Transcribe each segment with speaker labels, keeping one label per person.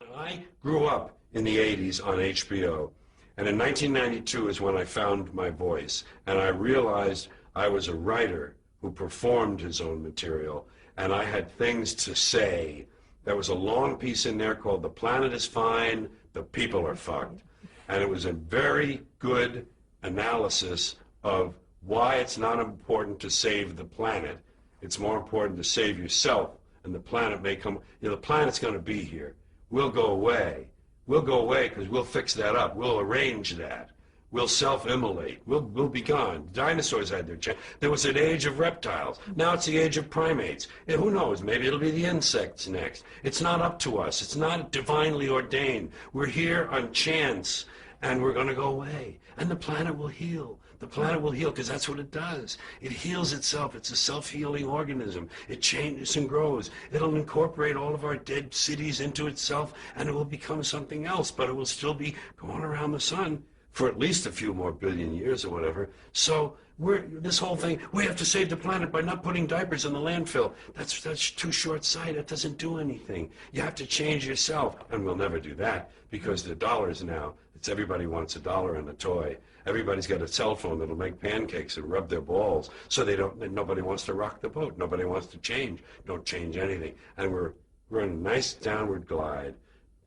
Speaker 1: I grew up in the 80s on HBO, and in 1992 is when I found my voice, and I realized I was a writer who performed his own material, and I had things to say. There was a long piece in there called "The Planet is Fine, the People are Fucked," and it was a very good analysis of why it's not important to save the planet. It's more important to save yourself, and the planet may come, the planet's going to be here. We'll go away. We'll go away because we'll fix that up. We'll arrange that. We'll self-immolate. We'll be gone. Dinosaurs had their chance. There was an age of reptiles. Now it's the age of primates. And who knows? Maybe it'll be the insects next. It's not up to us. It's not divinely ordained. We're here on chance, and we're going to go away. And the planet will heal. The planet will heal because that's what it does. It heals itself. It's a self-healing organism. It changes and grows. It'll incorporate all of our dead cities into itself, and it will become something else, but it will still be going around the sun for at least a few more billion years or whatever. So this whole thing, we have to save the planet by not putting diapers in the landfill. That's too short-sighted. It doesn't do anything. You have to change yourself, and we'll never do that because the dollars now, everybody wants $1 and a toy. Everybody's got a cell phone that'll make pancakes and rub their balls, so nobody wants to rock the boat. Nobody wants to change. Don't change anything. And we're in a nice downward glide.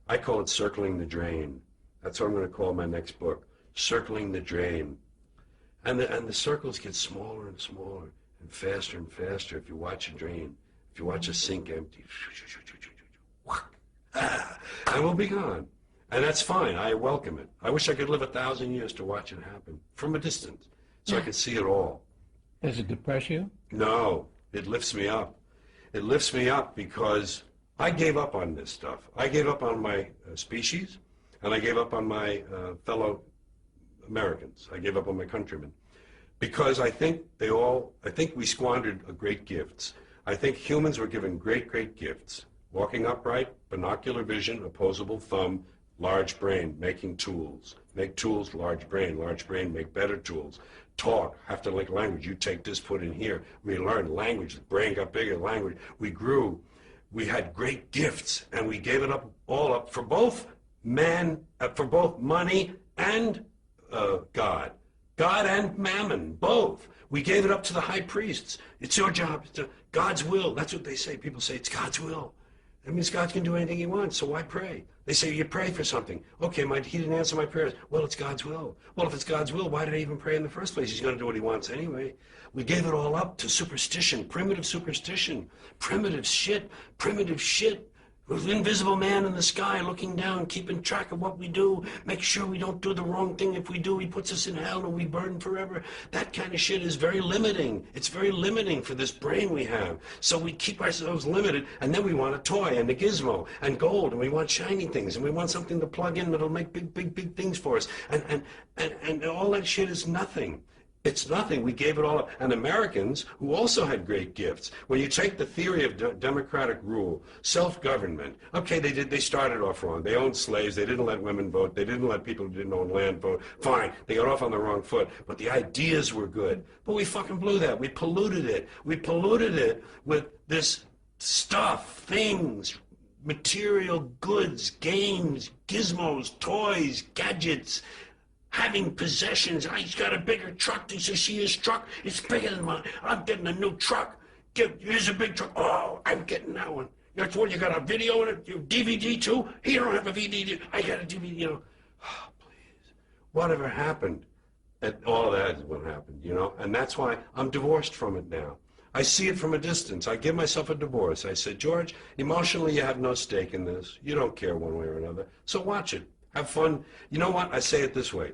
Speaker 1: I call it circling the drain. That's what I'm going to call my next book, Circling the Drain. And the circles get smaller and smaller and faster if you watch a drain, if you watch a sink empty. And we'll be gone. And that's fine. I welcome it. I wish I could live 1,000 years to watch it happen from a distance so I could see it all.
Speaker 2: Does it depress you?
Speaker 1: No, it lifts me up. It lifts me up because I gave up on this stuff. I gave up on my species, and I gave up on my fellow Americans. I gave up on my countrymen because I think we squandered great gifts. I think humans were given great gifts. Walking upright, binocular vision, opposable thumb, large brain, making tools. Make tools, large brain, make better tools. Talk, have to like language. You take this, put in here. We learned language, the brain got bigger, language. We grew. We had great gifts, and we gave it up all up for both money and God. God and mammon, both. We gave it up to the high priests. It's your job. It's God's will. That's what they say. People say it's God's will. That means God can do anything he wants, so why pray? They say you pray for something. Okay, he didn't answer my prayers. Well, it's God's will. Well, if it's God's will, why did I even pray in the first place? He's going to do what he wants anyway. We gave it all up to superstition, primitive shit. With invisible man in the sky looking down, keeping track of what we do, make sure we don't do the wrong thing. If we do, he puts us in hell and we burn forever. That kind of shit is very limiting. It's very limiting for this brain we have. So we keep ourselves limited, and then we want a toy and a gizmo and gold, and we want shiny things, and we want something to plug in that'll make big things for us. And all that shit is nothing. It's nothing. We gave it all up. And Americans, who also had great gifts, when you take the theory of democratic rule, self-government, okay, they started off wrong. They owned slaves. They didn't let women vote. They didn't let people who didn't own land vote. Fine. They got off on the wrong foot. But the ideas were good. But we fucking blew that. We polluted it. We polluted it with this stuff, things, material goods, games, gizmos, toys, gadgets, having possessions. He's got a bigger truck. Did you see his truck? It's bigger than mine. I'm getting a new truck. Here's a big truck. Oh, I'm getting that one. That's what, you got a video in it? You DVD too? He don't have a DVD. I got a DVD, Oh, please. Whatever happened? And all of that is what happened, And that's why I'm divorced from it now. I see it from a distance. I give myself a divorce. I said, George, emotionally you have no stake in this. You don't care one way or another. So watch it. Have fun. You know what? I say it this way.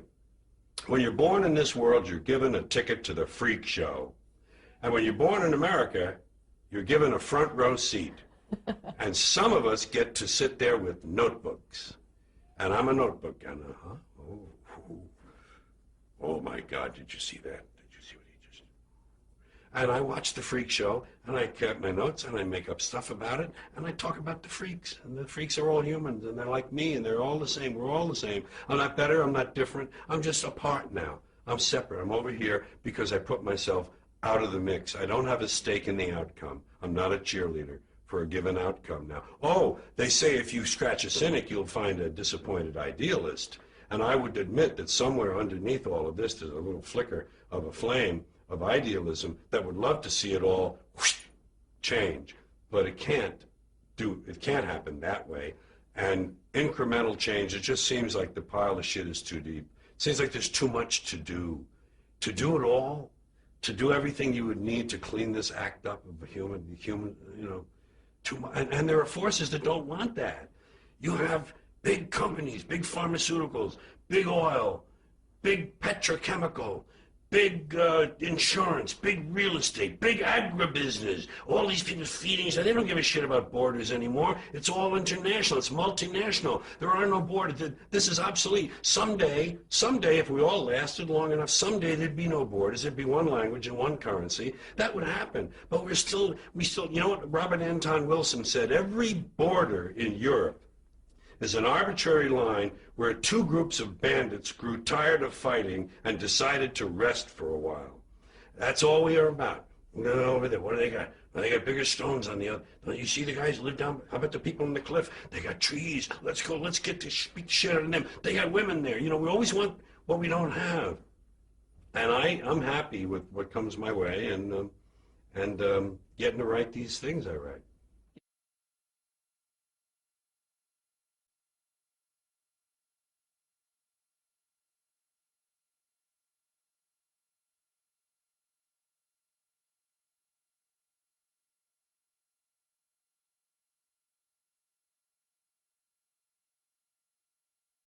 Speaker 1: When you're born in this world, you're given a ticket to the freak show. And when you're born in America, you're given a front row seat. And some of us get to sit there with notebooks. And I'm a notebook. And oh my God, did you see that? Did you see what he just did? And I watch the freak show, and I kept my notes, and I make up stuff about it, and I talk about the freaks. And the freaks are all humans, and they're like me, and they're all the same. We're all the same. I'm not better. I'm not different. I'm just apart now. I'm separate. I'm over here because I put myself out of the mix. I don't have a stake in the outcome. I'm not a cheerleader for a given outcome now. Oh, they say if you scratch a cynic, you'll find a disappointed idealist. And I would admit that somewhere underneath all of this, there's a little flicker of a flame of idealism that would love to see it all whoosh, change. But it can't happen that way. And incremental change, it just seems like the pile of shit is too deep. It seems like there's too much to do. To do it all, to do everything you would need to clean this act up of a human, too much. And there are forces that don't want that. You have big companies, big pharmaceuticals, big oil, big petrochemical, big insurance, big real estate, big agribusiness. All these people feeding each other. They don't give a shit about borders anymore. It's all international. It's multinational. There are no borders. This is obsolete. Someday, if we all lasted long enough, someday there'd be no borders. There'd be one language and one currency. That would happen. But we still, you know what Robert Anton Wilson said? Every border in Europe is an arbitrary line where two groups of bandits grew tired of fighting and decided to rest for a while. That's all we are about. We're going over there. What do they got? Well, they got bigger stones on the other. Don't you see the guys who live down? How about the people on the cliff? They got trees. Let's go. Let's get to beat the shit out of them. They got women there. We always want what we don't have. And I'm happy with what comes my way and getting to write these things I write.